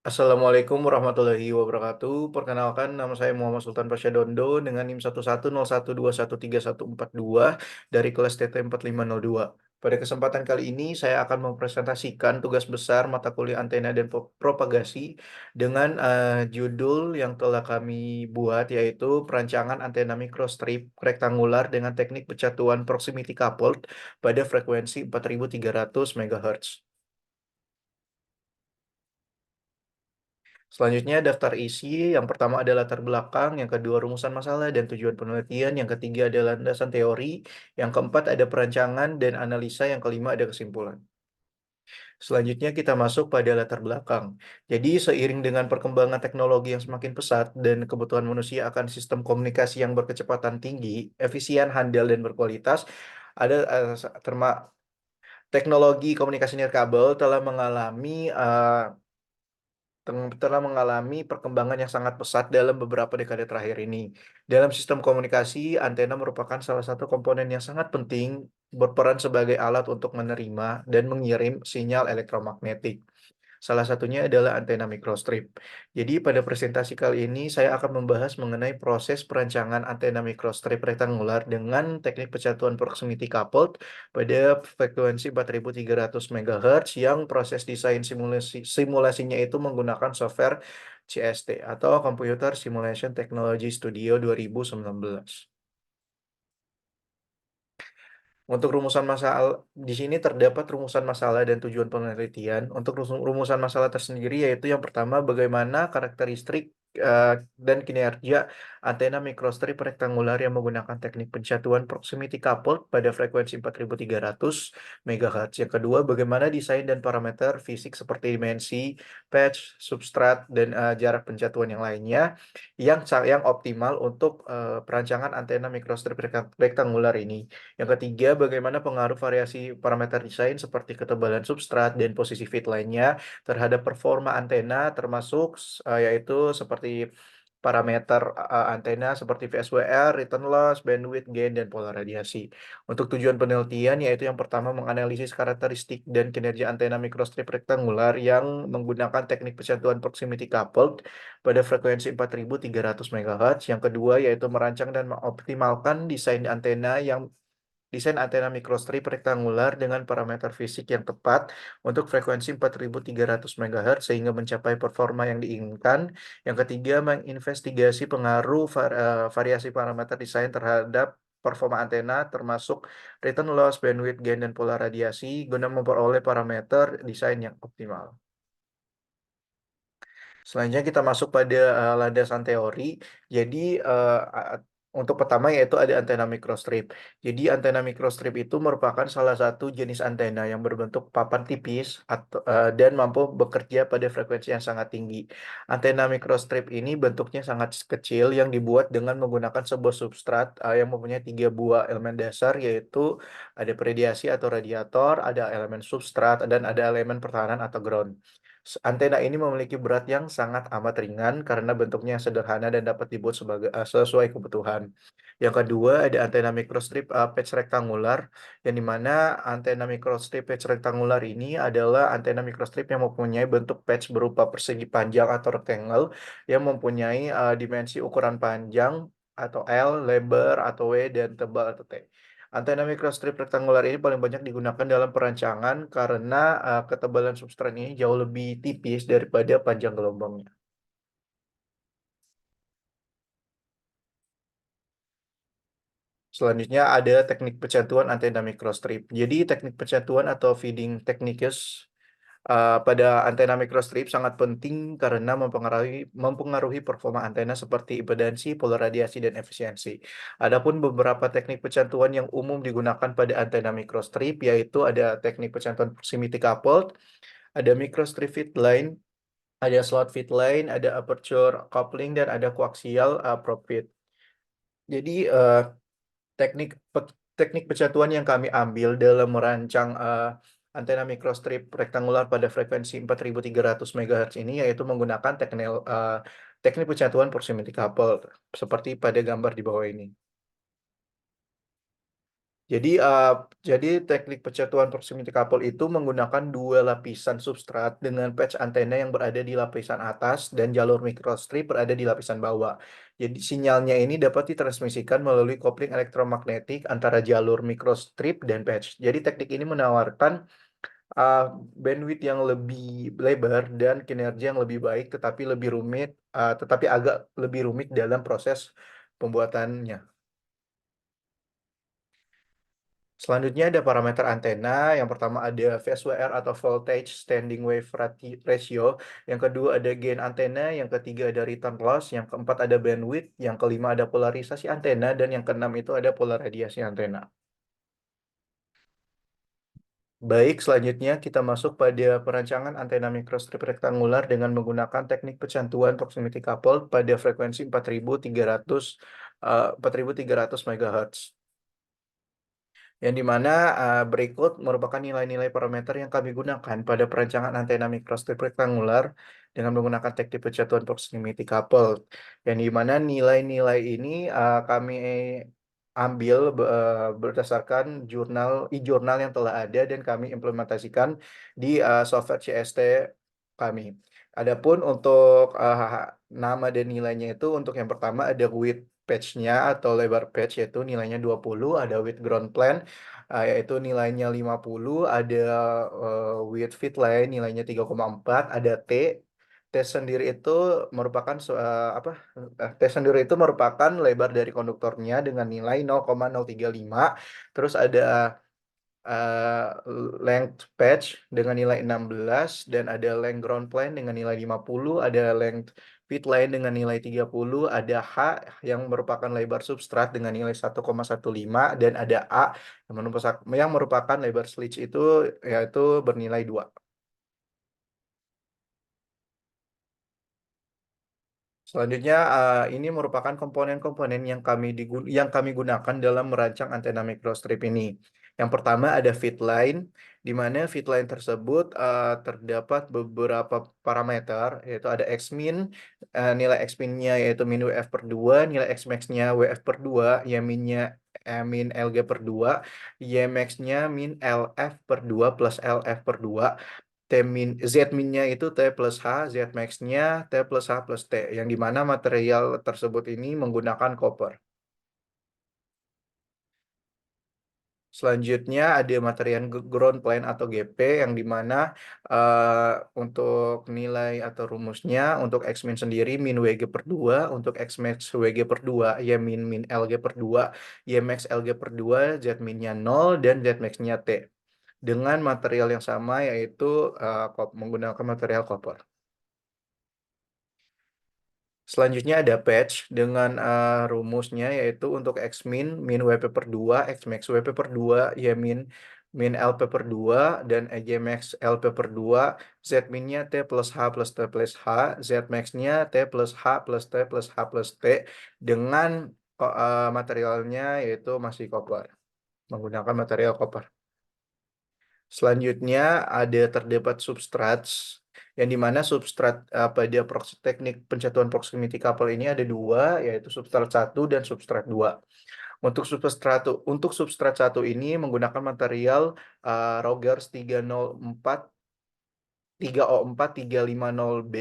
Assalamualaikum warahmatullahi wabarakatuh. Perkenalkan, nama saya Muhammad Sultan Pasyadondo dengan NIM 110112134142 dari kelas TT 4502. Pada kesempatan kali ini, saya akan mempresentasikan tugas besar mata kuliah antena dan propagasi dengan judul yang telah kami buat, yaitu perancangan antena microstrip rektangular dengan teknik pencatuan proximity coupled pada frekuensi 4300 MHz. Selanjutnya daftar isi, yang pertama adalah latar belakang, yang kedua rumusan masalah dan tujuan penelitian, yang ketiga adalah landasan teori, yang keempat ada perancangan dan analisa, yang kelima ada kesimpulan. Selanjutnya kita masuk pada latar belakang. Jadi seiring dengan perkembangan teknologi yang semakin pesat dan kebutuhan manusia akan sistem komunikasi yang berkecepatan tinggi, efisien, handal, dan berkualitas, ada teknologi komunikasi nirkabel telah mengalami perkembangan yang sangat pesat dalam beberapa dekade terakhir ini. Dalam sistem komunikasi, antena merupakan salah satu komponen yang sangat penting, berperan sebagai alat untuk menerima dan mengirim sinyal elektromagnetik. Salah satunya adalah antena microstrip. Jadi pada presentasi kali ini saya akan membahas mengenai proses perancangan antena microstrip rektangular dengan teknik pencatuan proximity coupled pada frekuensi 4300 MHz yang proses desain simulasinya itu menggunakan software CST atau Computer Simulation Technology Studio 2019. Untuk rumusan masalah di sini terdapat rumusan masalah dan tujuan penelitian. Untuk rumusan masalah tersendiri yaitu yang pertama bagaimana karakteristik dan kinerja antena microstrip rektangular yang menggunakan teknik pencatuan proximity coupled pada frekuensi 4300 MHz. Yang kedua, bagaimana desain dan parameter fisik seperti dimensi, patch, substrat, dan jarak pencatuan yang lainnya yang optimal untuk perancangan antena microstrip rektangular ini. Yang ketiga, bagaimana pengaruh variasi parameter desain seperti ketebalan substrat dan posisi fit lainnya terhadap performa antena termasuk yaitu seperti parameter antena seperti VSWR, return loss, bandwidth gain, dan pola radiasi. Untuk tujuan penelitian yaitu yang pertama menganalisis karakteristik dan kinerja antena microstrip rektangular yang menggunakan teknik pencatuan proximity coupled pada frekuensi 4300 MHz. Yang kedua yaitu merancang dan mengoptimalkan desain antena microstrip rektangular dengan parameter fisik yang tepat untuk frekuensi 4300 MHz sehingga mencapai performa yang diinginkan. Yang ketiga, menginvestigasi pengaruh variasi parameter desain terhadap performa antena termasuk return loss, bandwidth gain, dan pola radiasi guna memperoleh parameter desain yang optimal. Selanjutnya kita masuk pada landasan teori. Jadi untuk pertama yaitu ada antena microstrip. Jadi antena microstrip itu merupakan salah satu jenis antena yang berbentuk papan tipis dan mampu bekerja pada frekuensi yang sangat tinggi. Antena microstrip ini bentuknya sangat kecil yang dibuat dengan menggunakan sebuah substrat yang mempunyai tiga buah elemen dasar yaitu ada radiasi atau radiator, ada elemen substrat, dan ada elemen pertahanan atau ground. Antena ini memiliki berat yang sangat amat ringan karena bentuknya yang sederhana dan dapat dibuat sesuai kebutuhan. Yang kedua, ada antena microstrip patch rektangular, yang dimana antena microstrip patch rektangular ini adalah antena microstrip yang mempunyai bentuk patch berupa persegi panjang atau rectangle yang mempunyai dimensi ukuran panjang atau L, lebar atau W, dan tebal atau T. Antena microstrip rektangular ini paling banyak digunakan dalam perancangan karena ketebalan substrat ini jauh lebih tipis daripada panjang gelombangnya. Selanjutnya ada teknik pencatuan antena microstrip. Jadi teknik pencatuan atau feeding techniques pada antena microstrip sangat penting karena mempengaruhi performa antena seperti impedansi, pola radiasi, dan efisiensi. Adapun beberapa teknik pencatuan yang umum digunakan pada antena microstrip yaitu ada teknik pencatuan proximity coupled, ada microstrip feed line, ada slot feed line, ada aperture coupling, dan ada coaxial probe feed. Jadi teknik teknik pencatuan yang kami ambil dalam merancang antena microstrip rektangular pada frekuensi 4300 MHz ini yaitu menggunakan teknik pencatuan proximity coupled seperti pada gambar di bawah ini. Jadi teknik pencatuan proximity couple itu menggunakan dua lapisan substrat dengan patch antena yang berada di lapisan atas dan jalur microstrip berada di lapisan bawah. Jadi sinyalnya ini dapat ditransmisikan melalui kopling elektromagnetik antara jalur microstrip dan patch. Jadi teknik ini menawarkan uh, bandwidth yang lebih lebar dan kinerja yang lebih baik, tetapi agak lebih rumit dalam proses pembuatannya. Selanjutnya ada parameter antena. Yang pertama ada VSWR atau Voltage Standing Wave Ratio. Yang kedua ada gain antena. Yang ketiga ada return loss. Yang keempat ada bandwidth. Yang kelima ada polarisasi antena. Dan yang keenam itu ada pola radiasi antena. Baik, selanjutnya kita masuk pada perancangan antena microstrip rektangular dengan menggunakan teknik pecantuan proximity coupled pada frekuensi 4300 MHz. Yang dimana berikut merupakan nilai-nilai parameter yang kami gunakan pada perancangan antena microstrip rektangular dengan menggunakan teknik pencatuan proximity coupled. Yang dimana nilai-nilai ini kami ambil berdasarkan e-jurnal yang telah ada dan kami implementasikan di software CST kami. Adapun untuk nama dan nilainya itu untuk yang pertama ada width patch-nya atau lebar patch yaitu nilainya 20, ada width ground plane yaitu nilainya 50, ada width fit line nilainya 3,4, ada T. T sendiri itu merupakan lebar dari konduktornya dengan nilai 0,035. Terus ada uh, length patch dengan nilai 16 dan ada length ground plane dengan nilai 50, ada length fit line dengan nilai 30, ada H yang merupakan lebar substrat dengan nilai 1,15 dan ada A yang merupakan lebar slitch itu yaitu bernilai 2. Selanjutnya, ini merupakan komponen-komponen yang kami gunakan dalam merancang antena microstrip ini. Yang pertama ada feed line, di mana feed line tersebut terdapat beberapa parameter, yaitu ada X-min, nilai X-minnya yaitu min WF per 2, nilai X-max-nya WF per 2, Y minnya min LG per 2, Y max-nya min LF per 2 plus LF per 2. Z minnya itu T plus H, Z max-nya T plus H plus T, yang dimana material tersebut ini menggunakan copper. Selanjutnya ada material ground plane atau GP, yang dimana untuk nilai atau rumusnya untuk X min sendiri min WG per 2, untuk X max WG per 2, Y min LG per 2, Y max LG per 2, Z minnya 0, dan Z max-nya T. Dengan material yang sama yaitu menggunakan material copper. Selanjutnya ada patch dengan rumusnya yaitu untuk X min, min WP per 2, X max WP per 2, Y min, min LP per 2, dan Y max LP per 2, Z minnya T plus H plus T plus H, Z maxnya T plus H plus T plus H plus T dengan materialnya yaitu masih copper, menggunakan material copper. Selanjutnya ada terdapat substrat yang dimana substrat pada teknik pencatuan proximity couple ini ada dua, yaitu substrat 1 dan substrat 2. Untuk substrat 1 ini menggunakan material Rogers 3O4 350B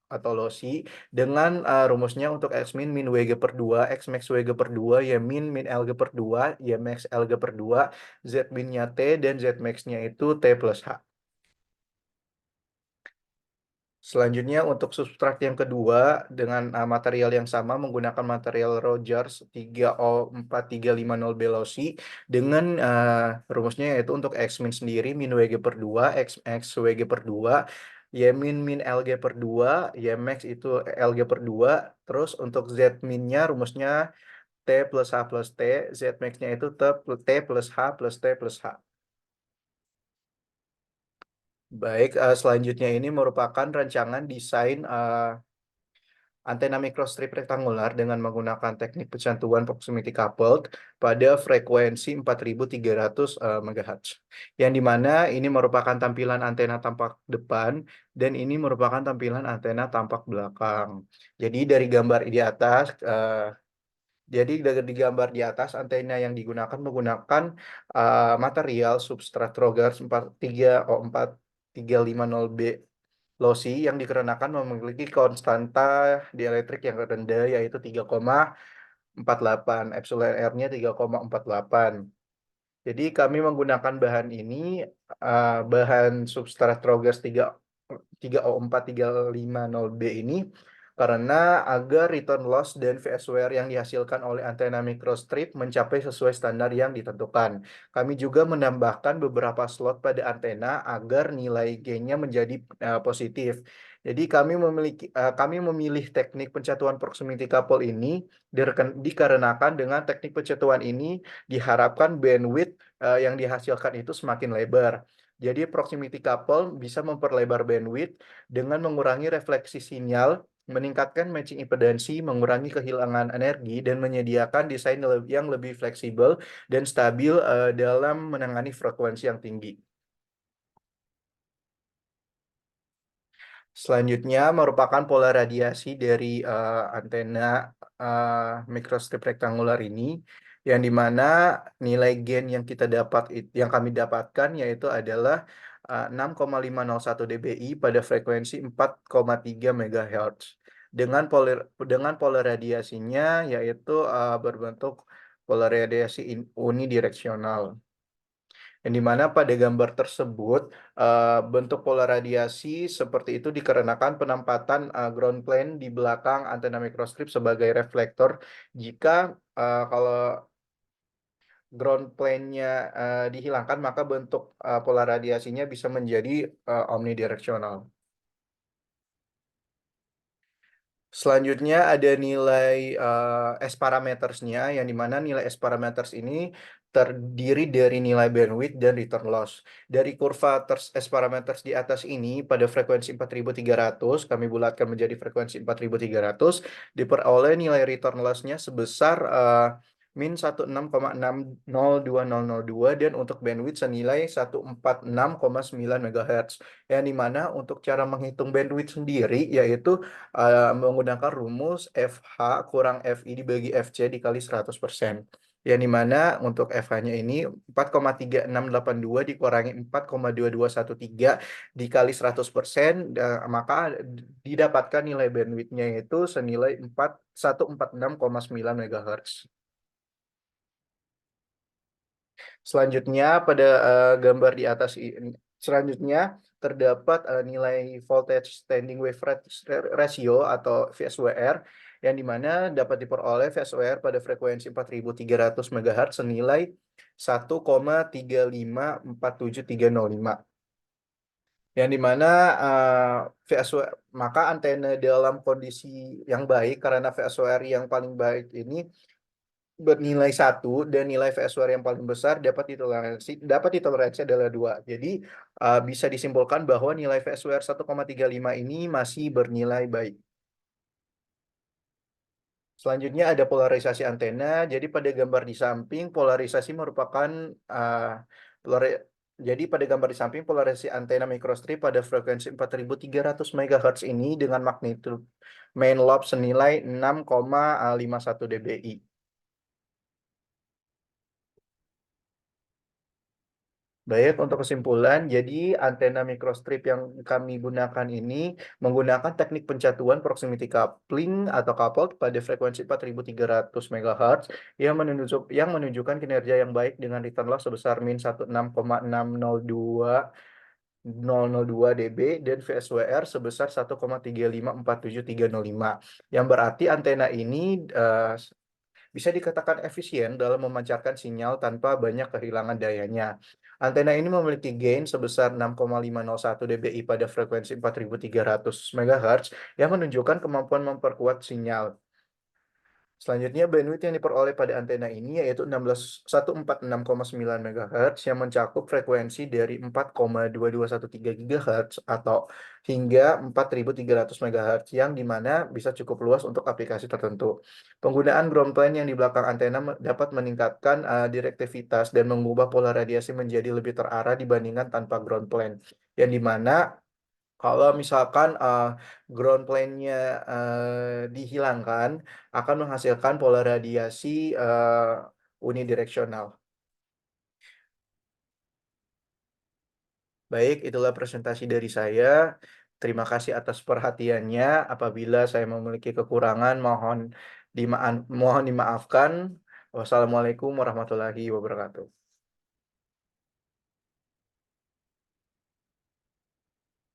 atau losi dengan rumusnya untuk X min min WG per 2, X max WG per 2, Y min min LG per 2, Y max LG per 2, Z minnya T dan Z max-nya itu T plus H. Selanjutnya untuk substrat yang kedua dengan material yang sama menggunakan material Rogers 3O4350 Belosi dengan rumusnya yaitu untuk X min sendiri min WG per 2, X max WG per 2, Y min min LG per 2, Y max itu LG per 2, terus untuk Z minnya rumusnya T plus H plus T, Z max-nya itu T plus H plus T plus H. Baik, selanjutnya ini merupakan rancangan desain antena microstrip rektangular dengan menggunakan teknik pencantuan proximity coupled pada frekuensi 4300 MHz. Yang dimana ini merupakan tampilan antena tampak depan dan ini merupakan tampilan antena tampak belakang. Jadi dari gambar di atas Jadi di gambar di atas antena yang digunakan menggunakan material substrat Rogers 43O4350B lossy yang dikarenakan memiliki konstanta dielektrik yang rendah yaitu 3,48, epsilon R-nya 3,48. Jadi kami menggunakan bahan ini, bahan substrat Rogers 3O4350B ini karena agar return loss dan phase wear yang dihasilkan oleh antena microstrip mencapai sesuai standar yang ditentukan. Kami juga menambahkan beberapa slot pada antena agar nilai gain-nya menjadi positif. Jadi kami memilih teknik pencatuan proximity couple ini dikarenakan dengan teknik pencatuan ini diharapkan bandwidth yang dihasilkan itu semakin lebar. Jadi proximity couple bisa memperlebar bandwidth dengan mengurangi refleksi sinyal, meningkatkan matching impedansi, mengurangi kehilangan energi, dan menyediakan desain yang lebih fleksibel dan stabil dalam menangani frekuensi yang tinggi. Selanjutnya merupakan pola radiasi dari antena microstrip rektangular ini, yang dimana nilai gain yang yang kami dapatkan yaitu adalah 6,501 dBi pada frekuensi 4,3 MHz dengan pola radiasinya yaitu berbentuk pola radiasi unidireksional. Yang dimana pada gambar tersebut bentuk pola radiasi seperti itu dikarenakan penempatan ground plane di belakang antena microstrip sebagai reflektor. Jika kalau ground plane-nya dihilangkan, maka bentuk pola radiasinya bisa menjadi omnidireksional. Selanjutnya ada nilai S parametersnya, yang dimana nilai S parameters ini terdiri dari nilai bandwidth dan return loss. Dari kurva S parameters di atas ini pada frekuensi 4300, kami bulatkan menjadi frekuensi 4300, diperoleh nilai return loss-nya sebesar min 16,602002 dan untuk bandwidth senilai 146,9 MHz. Yang dimana untuk cara menghitung bandwidth sendiri yaitu menggunakan rumus FH kurang FI dibagi FC dikali 100%. Yang dimana untuk FH-nya ini 4,3682 dikurangi 4,2213 dikali 100%, maka didapatkan nilai bandwidth-nya itu senilai 146,9 MHz. Selanjutnya pada gambar di atas ini, selanjutnya terdapat nilai voltage standing wave ratio atau VSWR yang dimana dapat diperoleh VSWR pada frekuensi 4300 MHz senilai 1,3547305. Yang dimana VSWR, maka antena dalam kondisi yang baik karena VSWR yang paling baik ini bernilai 1 dan nilai VSWR yang paling besar dapat ditoleransi adalah 2. Jadi bisa disimpulkan bahwa nilai VSWR 1,35 ini masih bernilai baik. Selanjutnya ada polarisasi antena. Jadi pada gambar di samping polarisasi merupakan jadi pada gambar di samping polarisasi antena microstrip pada frekuensi 4300 MHz ini dengan magnitude main lobe senilai 6,51 dBi. Baik, untuk kesimpulan, jadi antena microstrip yang kami gunakan ini menggunakan teknik pencatuan proximity coupling atau coupled pada frekuensi 4300 MHz yang menunjukkan kinerja yang baik dengan return loss sebesar min 16,602002 dB dan VSWR sebesar 1,3547305. Yang berarti antena ini bisa dikatakan efisien dalam memancarkan sinyal tanpa banyak kehilangan dayanya. Antena ini memiliki gain sebesar 6,501 dBi pada frekuensi 4300 MHz yang menunjukkan kemampuan memperkuat sinyal. Selanjutnya, bandwidth yang diperoleh pada antena ini yaitu 146,9 MHz yang mencakup frekuensi dari 4,2213 GHz atau hingga 4300 MHz yang dimana bisa cukup luas untuk aplikasi tertentu. Penggunaan ground plane yang di belakang antena dapat meningkatkan direktivitas dan mengubah pola radiasi menjadi lebih terarah dibandingkan tanpa ground plane. Yang dimana Kalau misalkan, ground plane-nya, dihilangkan, akan menghasilkan pola radiasi, unidireksional. Baik, itulah presentasi dari saya. Terima kasih atas perhatiannya. Apabila saya memiliki kekurangan, mohon dimaafkan. Wassalamualaikum warahmatullahi wabarakatuh.